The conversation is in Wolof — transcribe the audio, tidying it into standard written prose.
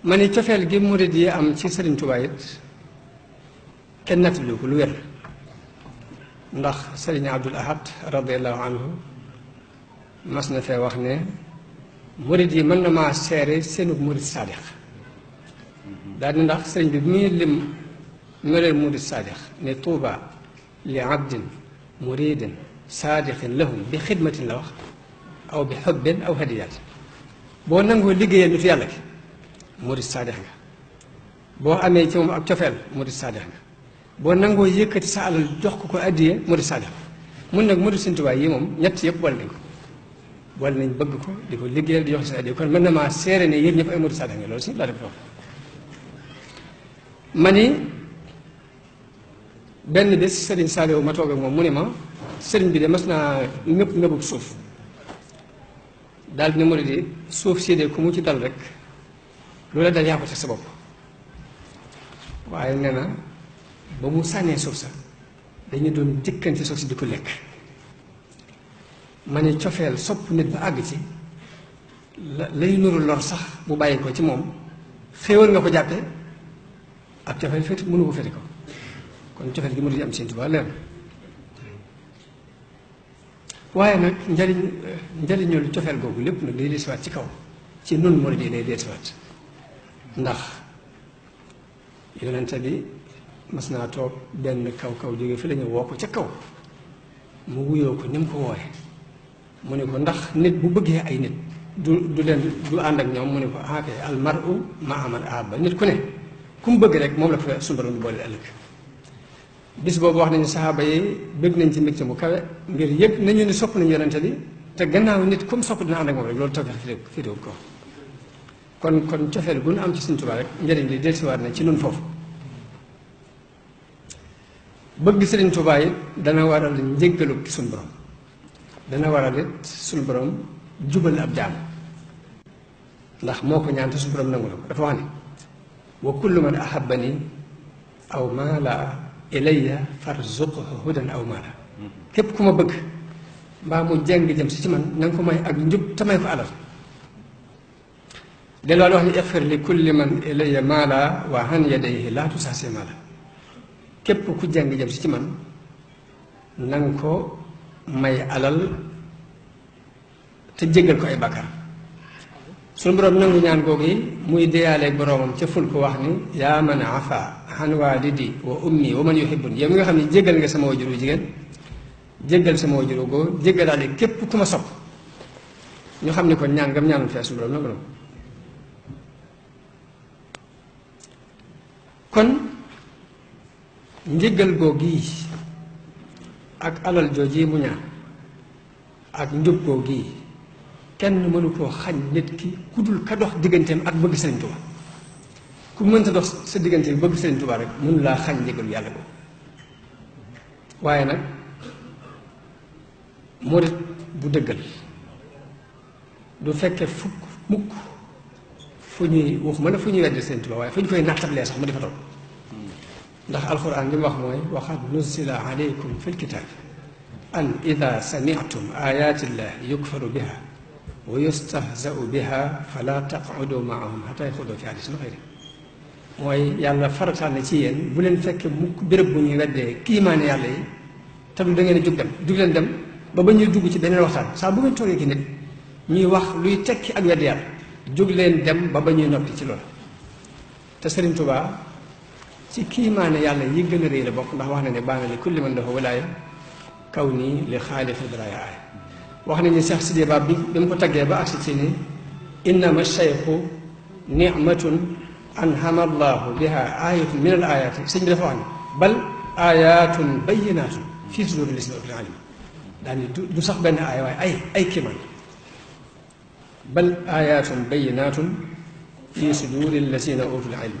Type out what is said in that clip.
ma ni cofeel gi murid yi am ci Sëriñ Tuubaa it kenn nettali ko lu wér ndax Sëriñ Abdul Ahad radiallahu anhu mas na fee wax ne murid yi mën na maa seere seenu murid saadix daal di ndax sëriñ bi muy lim meloy murid saadix ne tuuba li abdin muridin saadixin lahum bi xidmatin la wax aw bi xubbin aw hadiyaat boo nangoo liggéeyal nitu yàlla ki murid saadix nga boo amee ci moom ak cofeel murid saadix nga boo nangoo yëkkati sa alal jox ko addiye murid saadix mun nag murid Sëriñ Tuubaa yi moom ñett yëpp boole nañ ko boole nañ bëgg ko di ko liggéeyal di jox seen addiye kon mën na maa seere ne yéen ñëpp ay murid saadix nga loolu si laa def wax ma ni benn bés sëriñ Saaliw ma toog ak moom mu ne ma sëriñ bi de mas naa ngëpp ngëbub suuf daal di ne murid yi suuf si de ku mu ci dal rek loola dal yaa ko teg sa bopp waaye nee na ba mu sànnee suuf sa dañu doon jëkkante suuf si di ko lekk ma ne cofeel sopp nit ba àgg ci lay nuru lor sax bu bàyyi ko ci moom xéewal nga ko jàppe ak cofeel féeti mënu ko féeti ko kon cofeel gi mu di am Sëriñ Tuubaa leer waaye nag njariñul cofeel googu lépp nag day deesiwaat ci kaw ci nun murid yi day deesiwaat ndax yonente bi mas naa toog benn kaw jóge fi la ñu woo ko ca kaw mu wuyoo ko ni mu ko wooye mu ne ko ndax nit bu bëggee ay nit du ànd ak ñoom mu ne ko akay al mar'u ma'a man ahabba nit ku ne ku mu bëgg rek moom la fa suñu borom di boole ëllëg bis boobu wax nañu saxaaba yi bëgg nañ ci mbégte mu kawe ngir yëg nañu ne sopp nañu yonente bi te gannaaw nit comme sopp dina ànd ak moom rek loolu tawfeex féetewul ko kon cofeel gu nu am ci Sëriñ Tuubaa rek njëriñ li dellusiwaat na ci nun foofu bëgg Sëriñ Tuubaa yi dana waral njéggalu suñu borom dana waral it suñu borom jubal ab jaam ndax moo ko ñaan te suñu borom nangu na ko dafa wax ne wa kullu man ahabbani aw maala ilayya farzuqhu hudan aw maala képp ku ma bëgg mbaa mu jeng jëm si ci man na nga ko may ak njub te may ko alal delluwaat wax ni ixfir li kulli man ilayya maala wa han yadayhi laa tusaasi maala képp ku jeng jëm si ci man na nga ko may alal te jéggal ko ay bàkkaar suñu boroom nangu ñaan googu yi muy deyaaleeg boroomam ca ful ko wax ni yaa man afa an waalidi wa ummi wa man yuhibbun yow mi nga xam ne jéggal nga sama wajuru jigéen jéggal sama wajuru góor jéggalaale képp ku ma sopp ñu xam ne kon ñaan ngam ñaanul fee suñu boroom nangu na kon njéggal googu yi ak alal jooji mu ñaan ak njub googu yi kenn mënu koo xañ nit ki ku dul ka dox digganteem ak bëgg Sëriñ Tuubaa ku mënta dox sa diggante bi bëgg Sëriñ Tuubaa rek mënu laa xañ njëgalu yàlla ko waaye nag murit bu dëggal du fekke fukk mukk fu ñuy waxuma ne fu ñuy weddi Sëriñ Tuubaa waaye fu ñu koy nattablee sax mu di fa toog ndax alxuraan li mu wax mooy waxad nuzila aleykum fi lkitaabi an ida samitum ayatillahi yukfaru biha wa yustahzau biha fala taqudu maahum xata yaxudu fi hadiisin xayri mooy yàlla farataal na ci yéen bu leen fekkee mukk béréb bu ñuy weddee kiimaane yàlla yi te du da ngeen jug leen dem ba ñuy dugg ci beneen waxtaan saa bu ngeen toogee ki nit ñuy wax luy tekki ak wedd yàlla jóg leen dem ba ñuy noppi ci loolu te Sëriñ Tuubaa ci kiimaane yàlla yi gën a rëy la bokk ndax wax na ne baana li kulli man dafa walaaya kaw nii li xaaliqi baraaya aay wax nañu Seex Sidiya Ba bi mu ko taggee ba agsi ci ni innama cheikhu nicmatun anhama allahu biha ayatun min al ayati sëñ bi dafa wax ne bal ayatun bayinatun fii suduri lisina utul alim daal ni du sax benn aaya waaye ay kiimaan bal ayatun bayinatun fii suduri lisina utul ilm